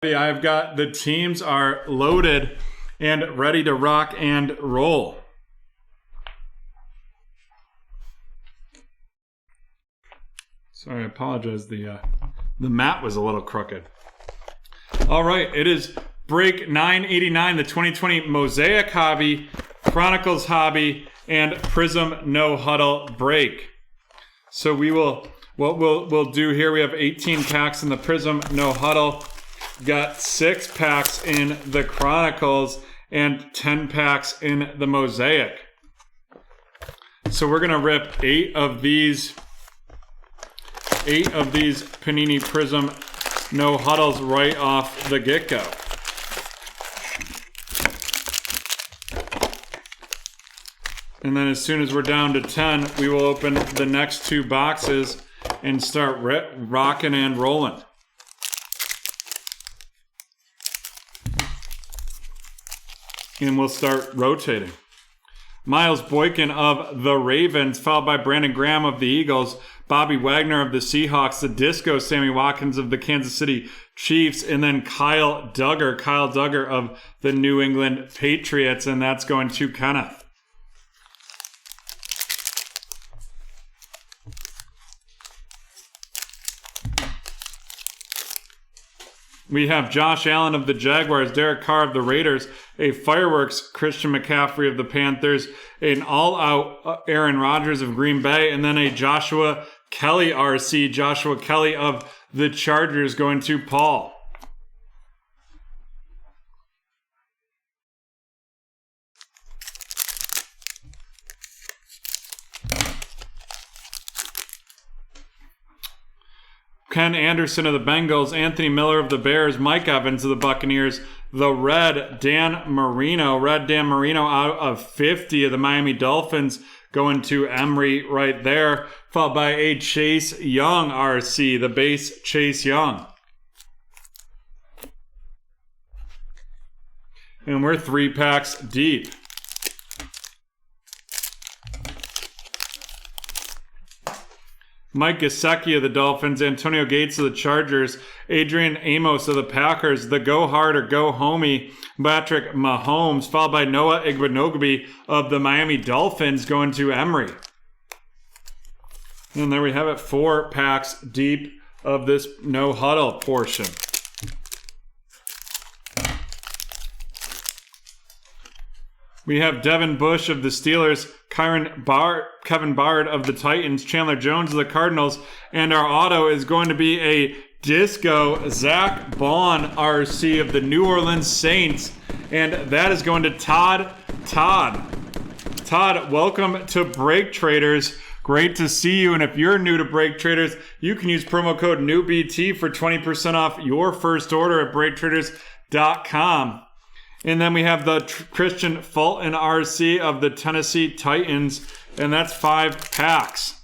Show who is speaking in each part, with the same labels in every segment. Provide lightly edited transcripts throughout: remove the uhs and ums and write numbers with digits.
Speaker 1: I've got the teams are loaded and ready to rock and roll. Sorry, I apologize. The mat was a little crooked. All right, it is break 989, the 2020 Mosaic Hobby, Chronicles Hobby, and Prism No Huddle break. So what we'll do here, we have 18 packs in the Prism No Huddle. Got 6 packs in the Chronicles and 10 packs in the Mosaic. So we're gonna rip 8 of these Panini Prism No Huddles right off the get-go. And then as soon as we're down to 10, we will open the next 2 boxes and start rocking and rolling. And we'll start rotating. Miles Boykin of the Ravens, followed by Brandon Graham of the Eagles, Bobby Wagner of the Seahawks, the Disco Sammy Watkins of the Kansas City Chiefs, and then Kyle Duggar of the New England Patriots, and that's going to Kenneth. We have Josh Allen of the Jaguars, Derek Carr of the Raiders, a fireworks Christian McCaffrey of the Panthers, an all-out Aaron Rodgers of Green Bay, and then a Joshua Kelly RC, Joshua Kelly of the Chargers going to Paul. Ken Anderson of the Bengals, Anthony Miller of the Bears, Mike Evans of the Buccaneers, the Red Dan Marino out of 50 of the Miami Dolphins, going to Emery right there, followed by a Chase Young RC, the base Chase Young. And we're 3 packs deep. Mike Gesicki of the Dolphins, Antonio Gates of the Chargers, Adrian Amos of the Packers, the Go Hard or Go Homie, Patrick Mahomes, followed by Noah Igbenogbe of the Miami Dolphins, going to Emery. And there we have it, 4 packs deep of this No Huddle portion. We have Devin Bush of the Steelers, Kevin Bard of the Titans, Chandler Jones of the Cardinals, and our auto is going to be a Disco Zach Bond RC of the New Orleans Saints, and that is going to Todd. Todd, welcome to BreakTraders. Great to see you, and if you're new to BreakTraders, you can use promo code NEWBT for 20% off your first order at BreakTraders.com. And then we have the Christian Fulton RC of the Tennessee Titans, and that's 5 packs.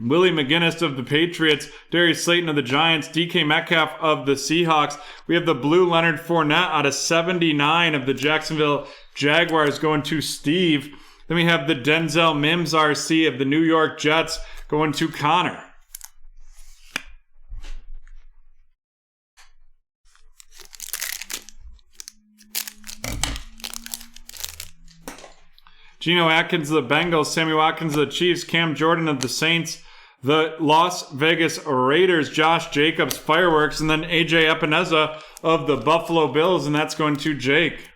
Speaker 1: Willie McGinnis of the Patriots, Darius Slayton of the Giants, DK Metcalf of the Seahawks. We have the blue Leonard Fournette out of 79 of the Jacksonville Jaguars, going to Steve. Then we have the Denzel Mims RC of the New York Jets, going to Connor. Geno Atkins of the Bengals, Sammy Watkins of the Chiefs, Cam Jordan of the Saints, the Las Vegas Raiders, Josh Jacobs, Fireworks, and then AJ Epineza of the Buffalo Bills, and that's going to Jake.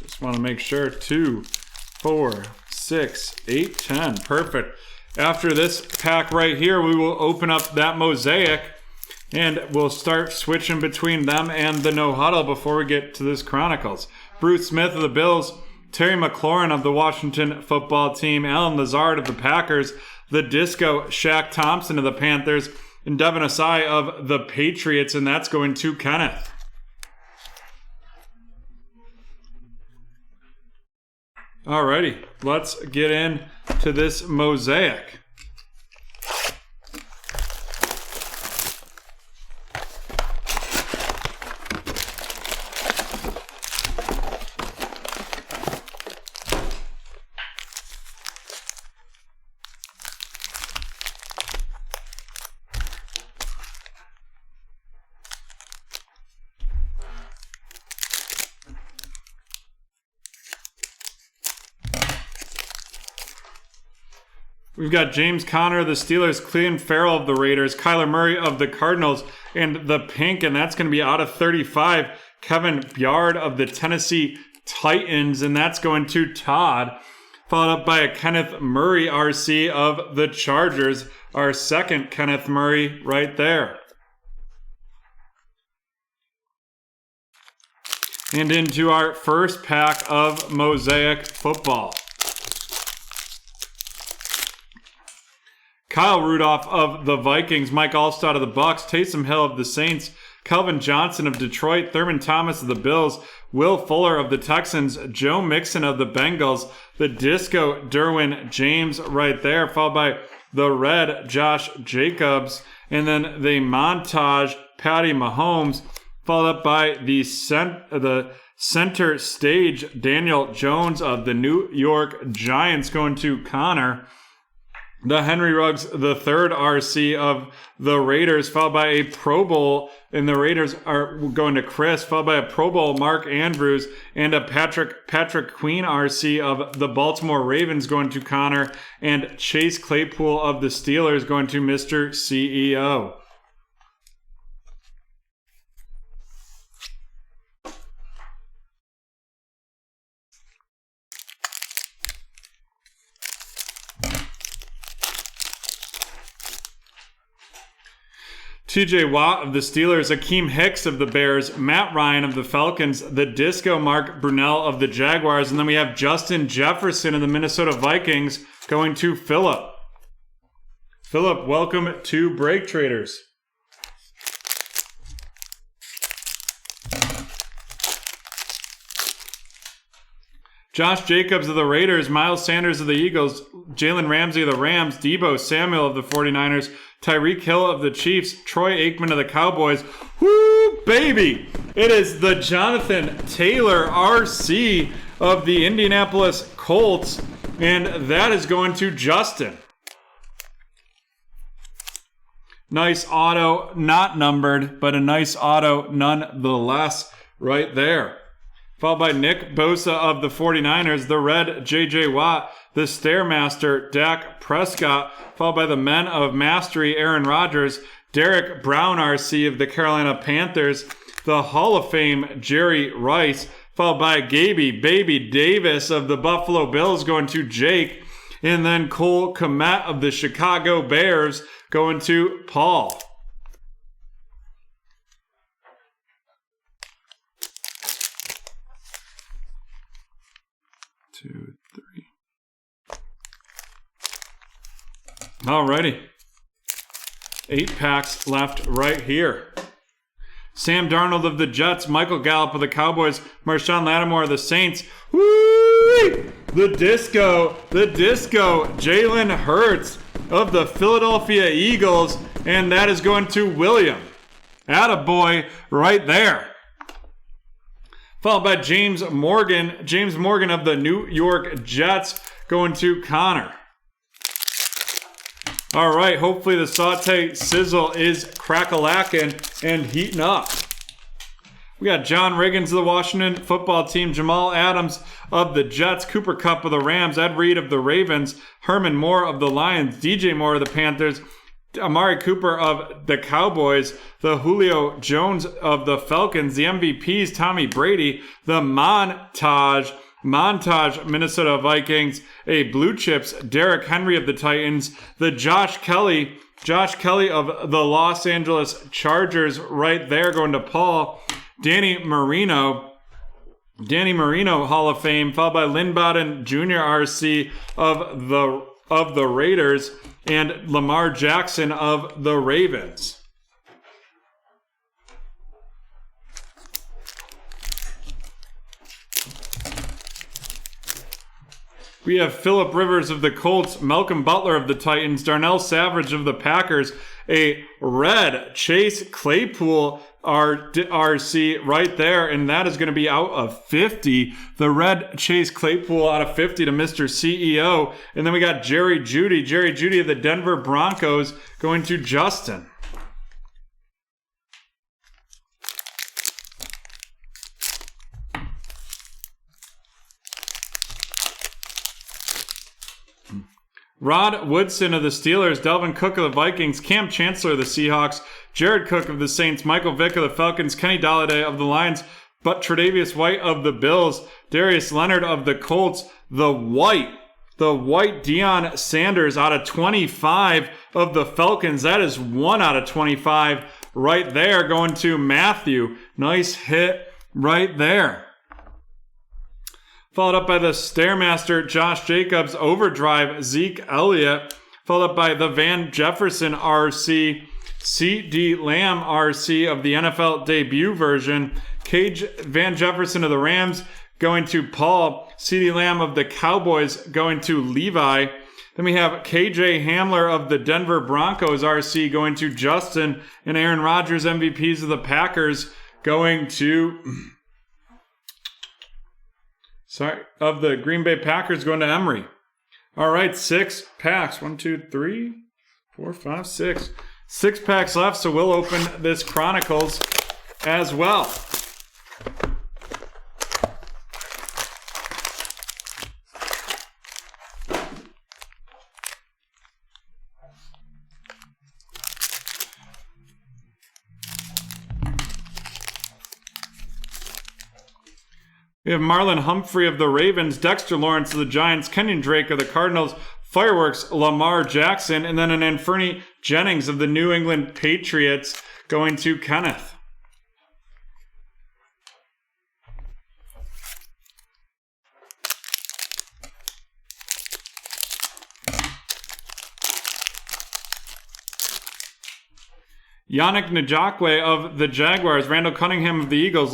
Speaker 1: Just want to make sure. 2, 4, 6, 8, 10. Perfect. After this pack right here, we will open up that Mosaic, and we'll start switching between them and the No Huddle before we get to this Chronicles. Bruce Smith of the Bills, Terry McLaurin of the Washington football team, Alan Lazard of the Packers, the Disco Shaq Thompson of the Panthers, and Devin Asai of the Patriots, and that's going to Kenneth. Alrighty, let's get into this Mosaic. We've got James Conner of the Steelers, Clelin Ferrell of the Raiders, Kyler Murray of the Cardinals, and the pink, and that's going to be out of 35, Kevin Byard of the Tennessee Titans, and that's going to Todd. Followed up by a Kenneth Murray RC of the Chargers, our second Kenneth Murray right there. And into our first pack of Mosaic Football. Kyle Rudolph of the Vikings, Mike Allstott of the Bucks, Taysom Hill of the Saints, Kelvin Johnson of Detroit, Thurman Thomas of the Bills, Will Fuller of the Texans, Joe Mixon of the Bengals, the Disco Derwin James right there, followed by the red Josh Jacobs, and then the montage Patty Mahomes, followed up by the center stage Daniel Jones of the New York Giants going to Connor. The Henry Ruggs, the third RC of the Raiders, followed by a Pro Bowl, and the Raiders are going to Chris, followed by a Pro Bowl Mark Andrews, and a Patrick Queen RC of the Baltimore Ravens going to Connor, and Chase Claypool of the Steelers going to Mr. CEO. TJ Watt of the Steelers, Akeem Hicks of the Bears, Matt Ryan of the Falcons, the Disco Mark Brunell of the Jaguars, and then we have Justin Jefferson of the Minnesota Vikings going to Philip. Philip, welcome to BreakTraders. Josh Jacobs of the Raiders, Miles Sanders of the Eagles, Jalen Ramsey of the Rams, Deebo Samuel of the 49ers, Tyreek Hill of the Chiefs, Troy Aikman of the Cowboys. Woo, baby! It is the Jonathan Taylor RC of the Indianapolis Colts, and that is going to Justin. Nice auto, not numbered, but a nice auto nonetheless right there. Followed by Nick Bosa of the 49ers, the red J.J. Watt, the Stairmaster Dak Prescott, followed by the Men of Mastery Aaron Rodgers, Derek Brown RC of the Carolina Panthers, the Hall of Fame Jerry Rice, followed by Gaby Baby Davis of the Buffalo Bills going to Jake, and then Cole Kmet of the Chicago Bears going to Paul. Two, three. Alrighty. 8 packs left right here. Sam Darnold of the Jets, Michael Gallup of the Cowboys, Marshawn Lattimore of the Saints. Woo! The disco, Jalen Hurts of the Philadelphia Eagles, and that is going to William. Attaboy right there. Followed by James Morgan of the New York Jets going to Connor. All right, hopefully the saute sizzle is crack-a-lackin' and heating up. We got John Riggins of the Washington football team, Jamal Adams of the Jets, Cooper Kupp of the Rams, Ed Reed of the Ravens, Herman Moore of the Lions, DJ Moore of the Panthers, Amari Cooper of the Cowboys, the Julio Jones of the Falcons, the MVPs, Tommy Brady, the montage Minnesota Vikings, a Blue Chips, Derrick Henry of the Titans, the Josh Kelly of the Los Angeles Chargers right there going to Paul, Danny Marino Hall of Fame, followed by Lynn Bowden Jr. RC of the Raiders, and Lamar Jackson of the Ravens. We have Phillip Rivers of the Colts, Malcolm Butler of the Titans, Darnell Savage of the Packers, a red Chase Claypool RC right there, and that is going to be out of 50. The red Chase Claypool out of 50 to Mr. CEO. And then we got Jerry Jeudy of the Denver Broncos going to Justin. Rod Woodson of the Steelers, Delvin Cook of the Vikings, Cam Chancellor of the Seahawks, Jared Cook of the Saints, Michael Vick of the Falcons, Kenny Golladay of the Lions, but Tre'Davious White of the Bills, Darius Leonard of the Colts, the white Deion Sanders out of 25 of the Falcons. That is 1 out of 25 right there, going to Matthew. Nice hit right there. Followed up by the Stairmaster Josh Jacobs, Overdrive Zeke Elliott. Followed up by the Van Jefferson RC, C.D. Lamb RC of the NFL debut version. Cage Van Jefferson of the Rams going to Paul. C.D. Lamb of the Cowboys going to Levi. Then we have KJ Hamler of the Denver Broncos RC going to Justin. And Aaron Rodgers MVPs of the Packers going to... of the Green Bay Packers going to Emery. All right, 6 packs. 1, 2, 3, 4, 5, 6. 6 packs left, so we'll open this Chronicles as well. We have Marlon Humphrey of the Ravens, Dexter Lawrence of the Giants, Kenyon Drake of the Cardinals, Fireworks Lamar Jackson, and then an Anfernee Jennings of the New England Patriots going to Kenneth. Yannick Ngakoue of the Jaguars, Randall Cunningham of the Eagles,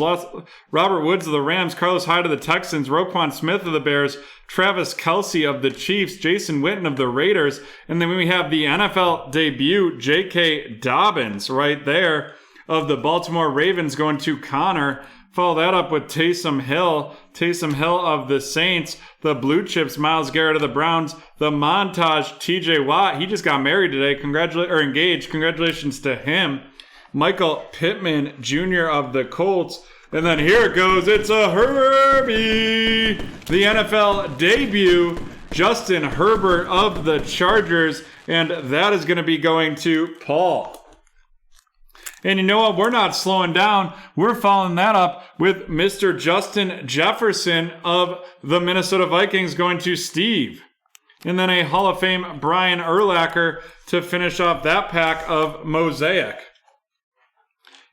Speaker 1: Robert Woods of the Rams, Carlos Hyde of the Texans, Roquan Smith of the Bears, Travis Kelce of the Chiefs, Jason Witten of the Raiders, and then we have the NFL debut, J.K. Dobbins right there of the Baltimore Ravens going to Connor. Follow that up with Taysom Hill of the Saints, the Blue Chips, Myles Garrett of the Browns, the Montage, T.J. Watt. He just got married today. Engaged. Congratulations to him. Michael Pittman Jr. of the Colts. And then here it goes. It's a Herbie. The NFL debut, Justin Herbert of the Chargers. And that is going to be going to Paul. And you know what? We're not slowing down. We're following that up with Mr. Justin Jefferson of the Minnesota Vikings going to Steve. And then a Hall of Fame Brian Urlacher to finish off that pack of Mosaic.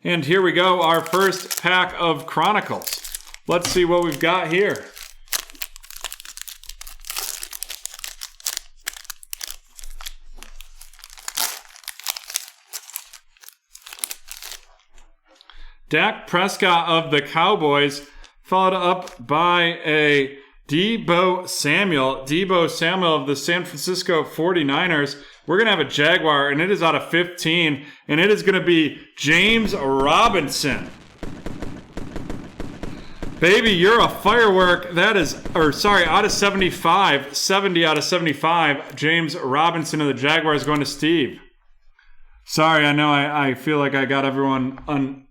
Speaker 1: And here we go, our first pack of Chronicles. Let's see what we've got here. Dak Prescott of the Cowboys, followed up by a Deebo Samuel of the San Francisco 49ers. We're going to have a Jaguar, and it is out of 15, and it is going to be James Robinson. Baby, you're a firework. That is, out of 75, 70 out of 75, James Robinson of the Jaguars going to Steve. Sorry, I know I feel like I got everyone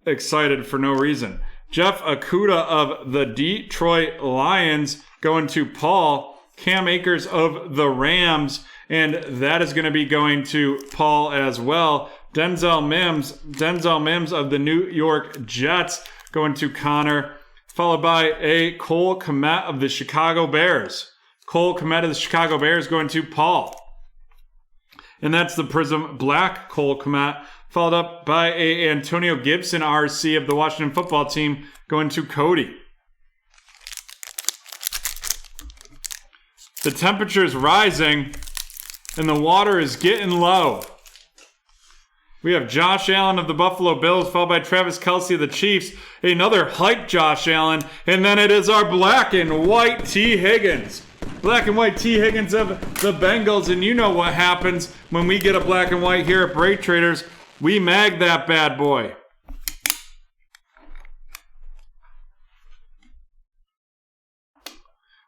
Speaker 1: excited for no reason. Jeff Okudah of the Detroit Lions going to Paul. Cam Akers of the Rams, and that is going to be going to Paul as well. Denzel Mims of the New York Jets going to Connor, followed by a Cole Kmet of the Chicago Bears. Cole Kmet of the Chicago Bears going to Paul. And that's the Prism Black Cole Kmet, followed up by a Antonio Gibson RC of the Washington Football Team going to Cody. The temperature is rising and the water is getting low. We have Josh Allen of the Buffalo Bills, followed by Travis Kelce of the Chiefs. Another hype Josh Allen. And then it is our black and white T. Higgins. Black and white T. Higgins of the Bengals. And you know what happens when we get a black and white here at BreakTraders. We mag that bad boy.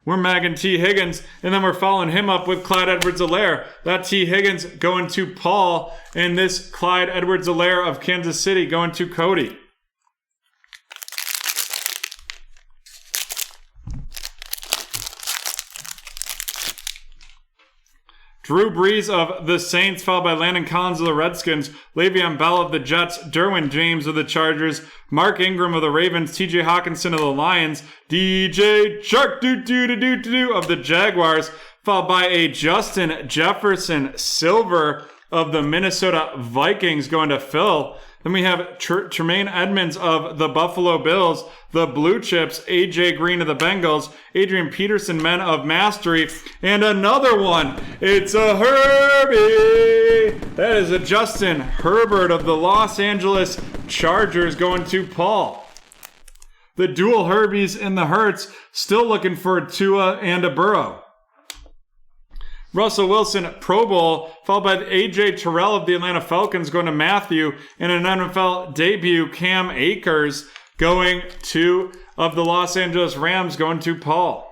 Speaker 1: We're magging T. Higgins, and then we're following him up with Clyde Edwards-Helaire. That T. Higgins going to Paul, and this Clyde Edwards-Helaire of Kansas City going to Cody. Drew Brees of the Saints, followed by Landon Collins of the Redskins, Le'Veon Bell of the Jets, Derwin James of the Chargers, Mark Ingram of the Ravens, TJ Hawkinson of the Lions, DJ Shark of the Jaguars, followed by a Justin Jefferson Silver of the Minnesota Vikings going to Phil. Then we have Tremaine Edmonds of the Buffalo Bills, the Blue Chips, AJ Green of the Bengals, Adrian Peterson, Men of Mastery, and another one. It's a Herbie. That is a Justin Herbert of the Los Angeles Chargers going to Paul. The dual Herbies in the Hurts, still looking for a Tua and a Burrow. Russell Wilson, Pro Bowl, followed by A.J. Terrell of the Atlanta Falcons going to Matthew, and an NFL debut, Cam Akers, going to, of the Los Angeles Rams, going to Paul.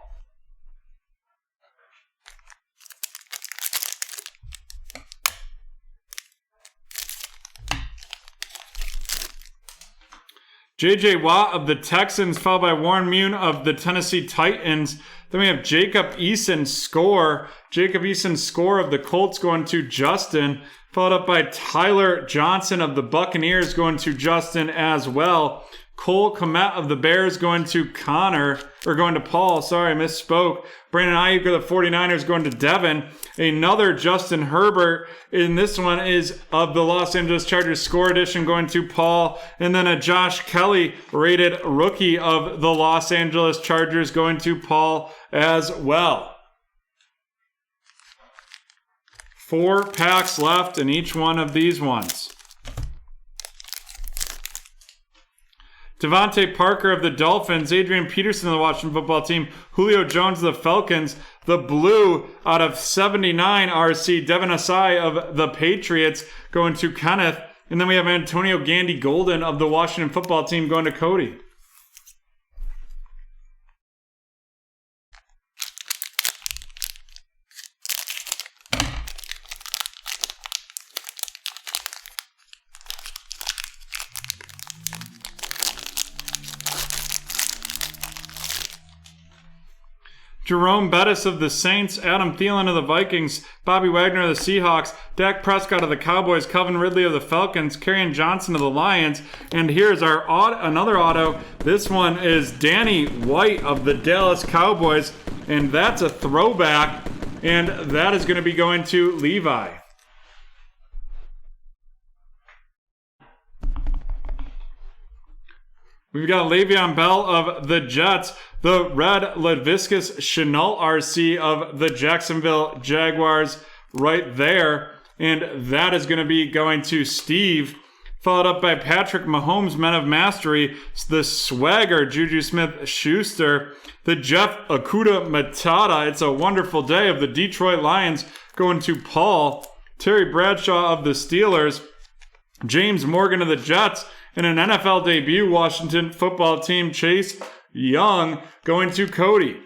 Speaker 1: J.J. Watt of the Texans, followed by Warren Moon of the Tennessee Titans. Then we have Jacob Eason Score. Jacob Eason Score of the Colts going to Justin. Followed up by Tyler Johnson of the Buccaneers going to Justin as well. Cole Kmet of the Bears going to Connor, or going to Paul. Sorry, I misspoke. Brandon Ayuk of the 49ers going to Devin. Another Justin Herbert, and this one is of the Los Angeles Chargers Score Edition going to Paul. And then a Josh Kelly rated rookie of the Los Angeles Chargers going to Paul as well. 4 packs left in each one of these ones. Devontae Parker of the Dolphins, Adrian Peterson of the Washington Football Team, Julio Jones of the Falcons, the blue out of 79 RC, Devin Asai of the Patriots going to Kenneth, and then we have Antonio Gandy Golden of the Washington Football Team going to Cody. Jerome Bettis of the Saints, Adam Thielen of the Vikings, Bobby Wagner of the Seahawks, Dak Prescott of the Cowboys, Calvin Ridley of the Falcons, Kerryon Johnson of the Lions, and here's our another auto. This one is Danny White of the Dallas Cowboys, and that's a throwback, and that is going to be going to Levi. We've got Le'Veon Bell of the Jets, the red Laviscus Chenault RC of the Jacksonville Jaguars right there. And that is going to be going to Steve, followed up by Patrick Mahomes, Men of Mastery, the Swagger, Juju Smith-Schuster, the Jeff Okudah Matata, It's a Wonderful Day of the Detroit Lions going to Paul, Terry Bradshaw of the Steelers, James Morgan of the Jets, and an NFL debut, Washington Football Team, Chase Young going to Cody.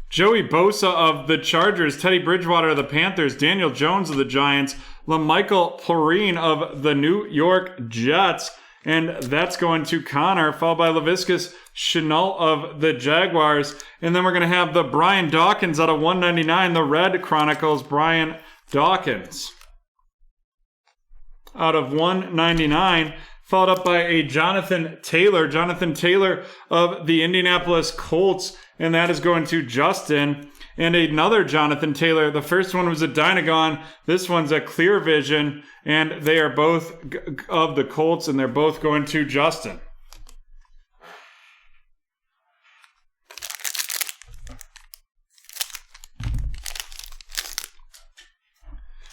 Speaker 1: Joey Bosa of the Chargers, Teddy Bridgewater of the Panthers, Daniel Jones of the Giants, LaMichael Perine of the New York Jets, and that's going to Connor, followed by Laviscus Chenault of the Jaguars. And then we're going to have the Brian Dawkins out of 199, the Red Chronicles, Brian Dawkins out of 199, followed up by a Jonathan Taylor of the Indianapolis Colts, and that is going to Justin. And another Jonathan Taylor. The first one was a Dynagon. This one's a Clear Vision. And they are both of the Colts, and they're both going to Justin.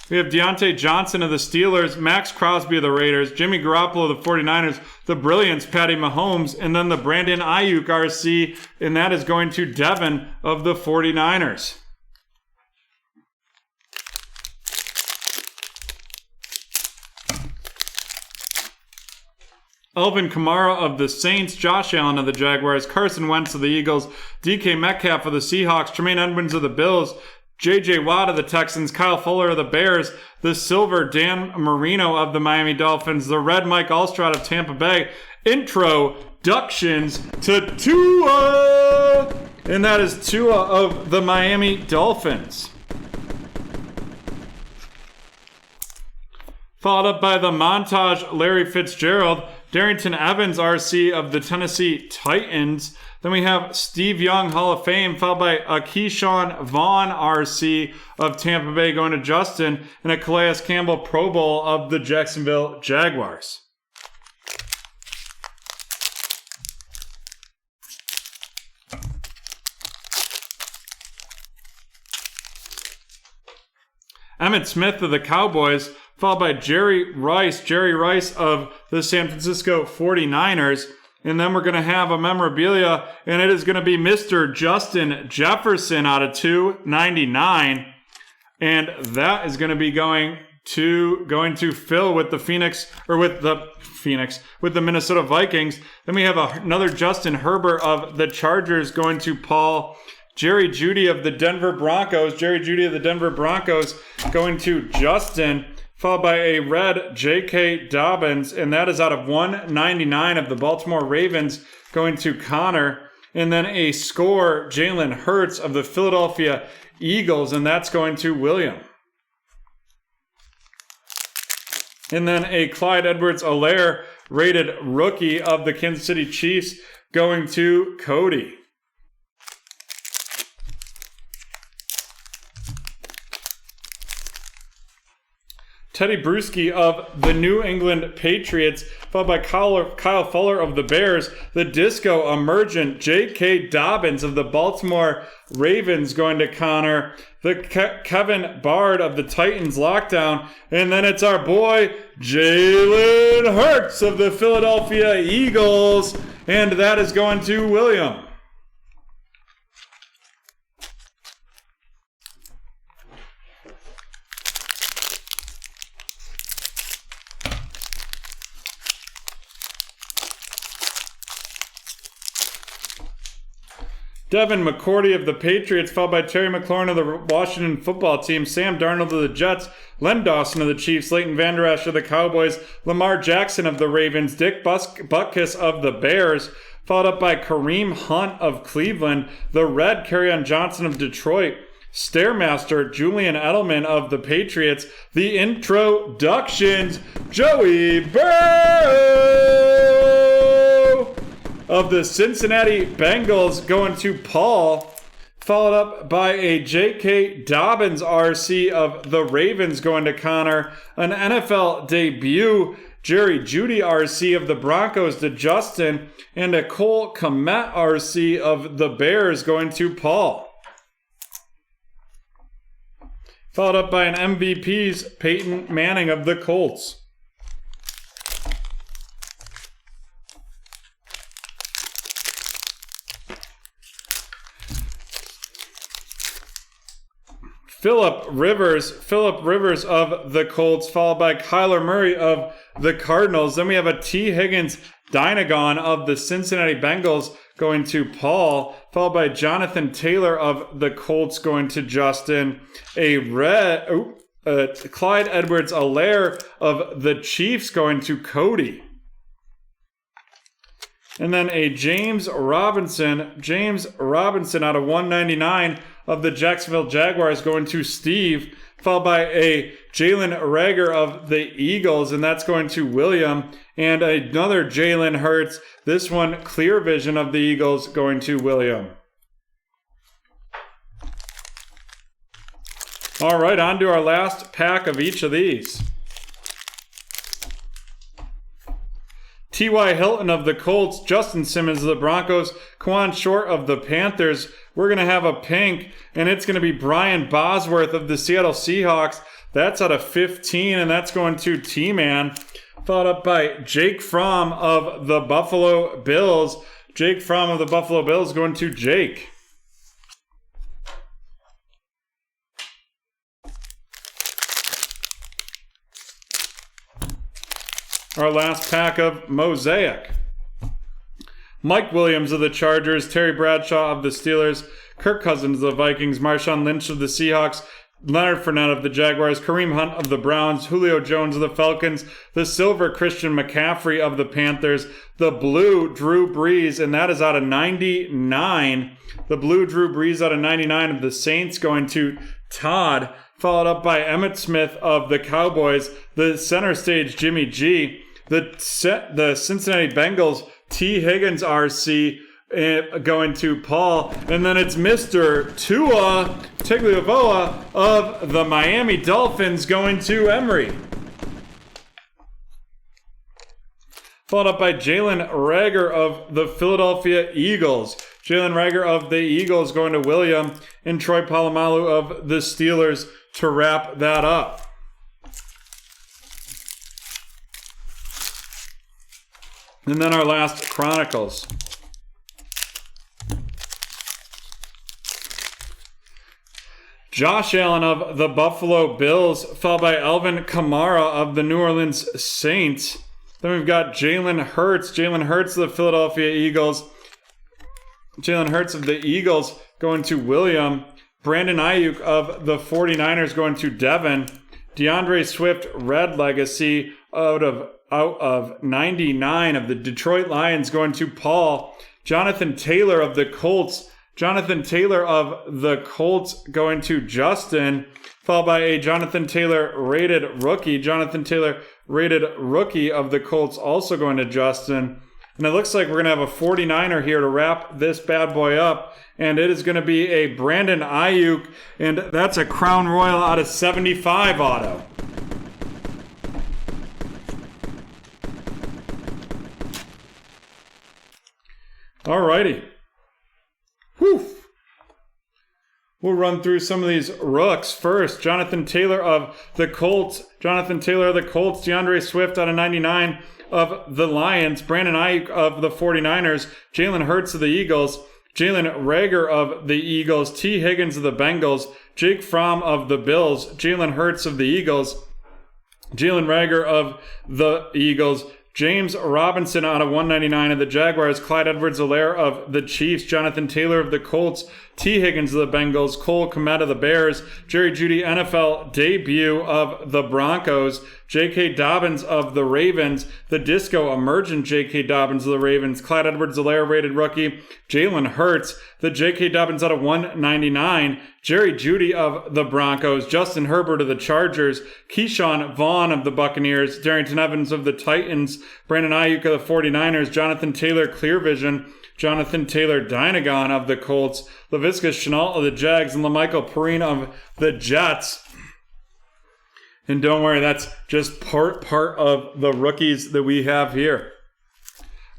Speaker 1: We have Deontay Johnson of the Steelers, Max Crosby of the Raiders, Jimmy Garoppolo of the 49ers, the Brilliance, Patty Mahomes, and then the Brandon Ayuk RC, and that is going to Devin of the 49ers. Alvin Kamara of the Saints, Josh Allen of the Jaguars, Carson Wentz of the Eagles, DK Metcalf of the Seahawks, Tremaine Edmonds of the Bills, J.J. Watt of the Texans, Kyle Fuller of the Bears, the silver Dan Marino of the Miami Dolphins, the red Mike Alstroud of Tampa Bay. Introductions to Tua! And that is Tua of the Miami Dolphins. Followed up by the montage Larry Fitzgerald, Darrington Evans RC of the Tennessee Titans. Then we have Steve Young, Hall of Fame, followed by a Keyshawn Vaughn RC of Tampa Bay going to Justin, and a Calais Campbell Pro Bowl of the Jacksonville Jaguars. Emmitt Smith of the Cowboys, followed by Jerry Rice of the San Francisco 49ers. And then we're going to have a memorabilia, and it is going to be Mr. Justin Jefferson out of 299. And that is going to be going to Phil with the Minnesota Vikings. Then we have another Justin Herbert of the Chargers going to Paul. Jerry Jeudy of the Denver Broncos going to Justin, followed by a red J.K. Dobbins, and that is out of 199 of the Baltimore Ravens going to Connor. And then a score Jalen Hurts of the Philadelphia Eagles, and that's going to William. And then a Clyde Edwards-Helaire rated rookie of the Kansas City Chiefs going to Cody. Teddy Bruschi of the New England Patriots, followed by Kyle Fuller of the Bears, the Disco Emergent J.K. Dobbins of the Baltimore Ravens going to Connor, the Kevin Bard of the Titans Lockdown, and then it's our boy Jalen Hurts of the Philadelphia Eagles, and that is going to William. Devin McCourty of the Patriots, followed by Terry McLaurin of the Washington football team, Sam Darnold of the Jets, Len Dawson of the Chiefs, Leighton Vander Esch of the Cowboys, Lamar Jackson of the Ravens, Dick Butkus of the Bears, followed up by Kareem Hunt of Cleveland, the red Kerryon Johnson of Detroit, Stairmaster Julian Edelman of the Patriots, the introductions, Joey Burrow of the Cincinnati Bengals going to Paul, followed up by a J.K. Dobbins RC of the Ravens going to Connor, an NFL debut, Jerry Jeudy RC of the Broncos to Justin, and a Cole Kmet RC of the Bears going to Paul. Followed up by an MVP's Peyton Manning of the Colts. Phillip Rivers of the Colts, followed by Kyler Murray of the Cardinals. Then we have a T. Higgins Dynagon of the Cincinnati Bengals going to Paul, followed by Jonathan Taylor of the Colts going to Justin. A Clyde Edwards-Helaire of the Chiefs going to Cody. And then a James Robinson out of 199 of the Jacksonville Jaguars going to Steve, followed by a Jalen Reagor of the Eagles, and that's going to William, and another Jalen Hurts, this one Clear Vision of the Eagles going to William. All right, on to our last pack of each of these. T.Y. Hilton of the Colts, Justin Simmons of the Broncos, Quan Short of the Panthers. We're going to have a pink, and it's going to be Brian Bosworth of the Seattle Seahawks. That's out of 15, and that's going to T-Man. Followed up by Jake Fromm of the Buffalo Bills. Jake Fromm of the Buffalo Bills going to Jake. Our last pack of Mosaic. Mike Williams of the Chargers, Terry Bradshaw of the Steelers, Kirk Cousins of the Vikings, Marshawn Lynch of the Seahawks, Leonard Fournette of the Jaguars, Kareem Hunt of the Browns, Julio Jones of the Falcons, the silver Christian McCaffrey of the Panthers, the blue Drew Brees, and that is out of 99. The blue Drew Brees out of 99 of the Saints going to Todd, followed up by Emmitt Smith of the Cowboys, the center stage Jimmy G, the Cincinnati Bengals, T. Higgins RC, going to Paul, and then it's Mr. Tua Tagovailoa of the Miami Dolphins going to Emery. Followed up by Jalen Reagor of the Philadelphia Eagles. Jalen Reagor of the Eagles going to William, and Troy Polamalu of the Steelers to wrap that up. And then our last Chronicles. Josh Allen of the Buffalo Bills, followed by Alvin Kamara of the New Orleans Saints. Then we've got Jalen Hurts of the Philadelphia Eagles. Jalen Hurts of the Eagles going to William. Brandon Ayuk of the 49ers going to Devin. DeAndre Swift, Red Legacy, out of 99 of the Detroit Lions going to Paul. Jonathan Taylor of the Colts going to Justin, followed by a Jonathan Taylor rated rookie of the Colts also going to Justin. And it looks like we're going to have a 49er here to wrap this bad boy up. And it is going to be a Brandon Ayuk, and that's a Crown Royal out of 75 auto. Alrighty. Whew. We'll run through some of these rooks first. Jonathan Taylor of the Colts. DeAndre Swift out of 99 of the Lions. Brandon Ayuk of the 49ers. Jalen Hurts of the Eagles. Jalen Reagor of the Eagles. T. Higgins of the Bengals. Jake Fromm of the Bills. Jalen Hurts of the Eagles. Jalen Reagor of the Eagles. James Robinson out of 199 of the Jaguars. Clyde Edwards-Helaire of the Chiefs. Jonathan Taylor of the Colts. T. Higgins of the Bengals. Cole Kmet of the Bears. Jerry Jeudy NFL debut of the Broncos. J.K. Dobbins of the Ravens. The Disco Emergent J.K. Dobbins of the Ravens. Clyde Edwards-Helaire rated rookie. Jalen Hurts. The J.K. Dobbins out of 199. Jerry Jeudy of the Broncos. Justin Herbert of the Chargers. Keyshawn Vaughn of the Buccaneers. Darrington Evans of the Titans. Brandon Ayuk of the 49ers. Jonathan Taylor Clear Vision. Jonathan Taylor Dynagon of the Colts. Laviska Shenault of the Jags. And LaMichael Perine of the Jets. And don't worry, that's just part of the rookies that we have here.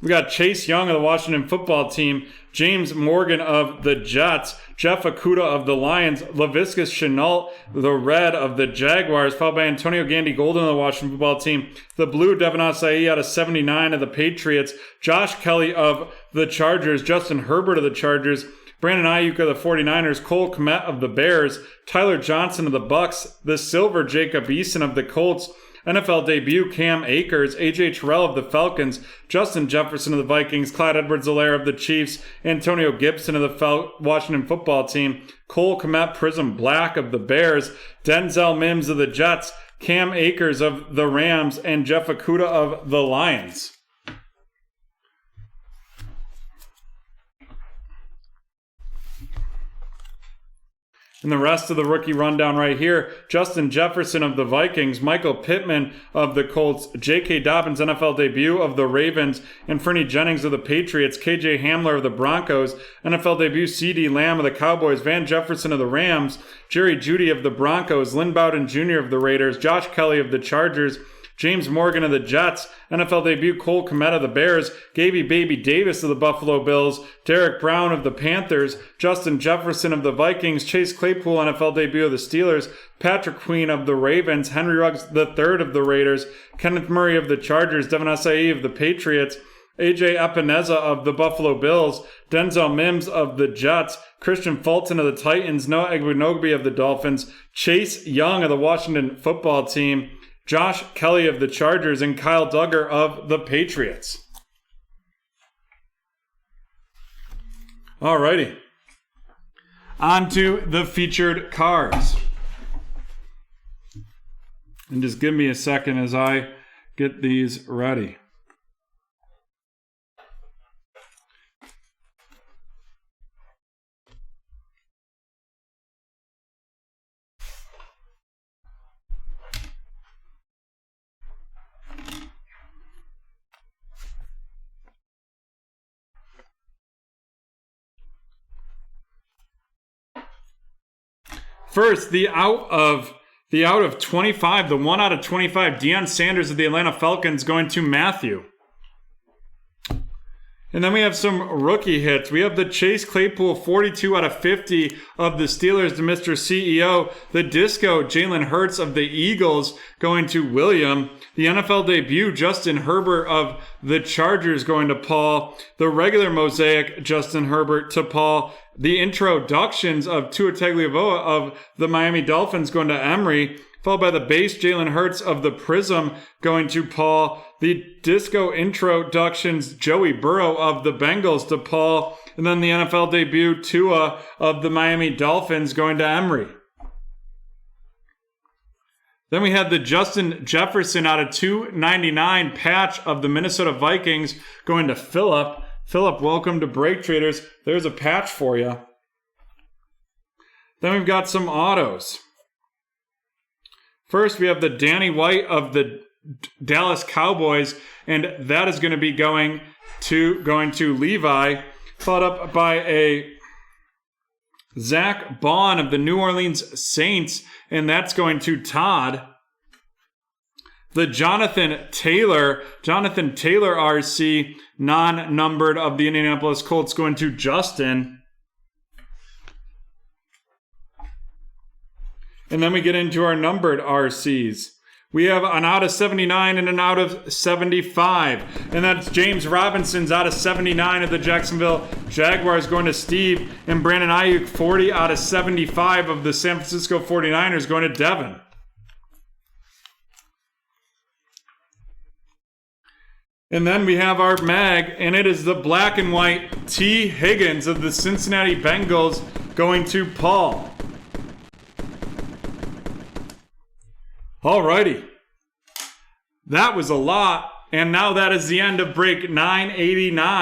Speaker 1: We got Chase Young of the Washington Football Team, James Morgan of the Jets, Jeff Okudah of the Lions, Laviska Shenault, the Red of the Jaguars, followed by Antonio Gandy Golden of the Washington Football Team, the Blue Devin Asai out of 79 of the Patriots, Josh Kelly of the Chargers, Justin Herbert of the Chargers, Brandon Ayuk of the 49ers, Cole Kmet of the Bears, Tyler Johnson of the Bucks, the Silver Jacob Eason of the Colts, NFL debut Cam Akers, AJ Terrell of the Falcons, Justin Jefferson of the Vikings, Clyde Edwards-Helaire of the Chiefs, Antonio Gibson of the Washington Football Team, Cole Kmet Prism Black of the Bears, Denzel Mims of the Jets, Cam Akers of the Rams, and Jeff Okudah of the Lions. And the rest of the rookie rundown right here, Justin Jefferson of the Vikings, Michael Pittman of the Colts, J.K. Dobbins NFL debut of the Ravens, and Fernie Jennings of the Patriots, K.J. Hamler of the Broncos, NFL debut C.D. Lamb of the Cowboys, Van Jefferson of the Rams, Jerry Jeudy of the Broncos, Lynn Bowden Jr. of the Raiders, Josh Kelly of the Chargers, James Morgan of the Jets, NFL debut Cole Kmet of the Bears, Gaby Baby Davis of the Buffalo Bills, Derek Brown of the Panthers, Justin Jefferson of the Vikings, Chase Claypool NFL debut of the Steelers, Patrick Queen of the Ravens, Henry Ruggs III of the Raiders, Kenneth Murray of the Chargers, Devin Asai of the Patriots, AJ Epineza of the Buffalo Bills, Denzel Mims of the Jets, Christian Fulton of the Titans, Noah Egbunogbe of the Dolphins, Chase Young of the Washington Football Team, Josh Kelly of the Chargers, and Kyle Duggar of the Patriots. Alrighty. onto the featured cards. And just give me a second as I get these ready. First, the out of 25, the 1 out of 25, Deion Sanders of the Atlanta Falcons going to Matthew. And then we have some rookie hits. We have the Chase Claypool 42 out of 50 of the Steelers to Mr. CEO. The Disco Jalen Hurts of the Eagles going to William. The NFL debut Justin Herbert of the Chargers going to Paul. The regular mosaic Justin Herbert to Paul. The introductions of Tua Tagovailoa of the Miami Dolphins going to Emery, followed by the base Jalen Hurts of the Prism going to Paul. The disco introductions Joey Burrow of the Bengals to Paul. And then the NFL debut Tua of the Miami Dolphins going to Emery. Then we had the Justin Jefferson out of 299 patch of the Minnesota Vikings going to Phillip. Phillip, welcome to BreakTraders. There's a patch for you. Then we've got some autos. First, we have the Danny White of the Dallas Cowboys, and that is going to be going to Levi, followed up by a Zach Bond of the New Orleans Saints, and that's going to Todd. The Jonathan Taylor RC, non-numbered of the Indianapolis Colts going to Justin. And then we get into our numbered RCs. We have an out of 79 and an out of 75. And that's James Robinson's out of 79 of the Jacksonville Jaguars going to Steve. And Brandon Ayuk 40 out of 75 of the San Francisco 49ers going to Devin. And then we have our mag, and it is the black and white T. Higgins of the Cincinnati Bengals going to Paul. Alrighty. That was a lot, and now that is the end of break 989.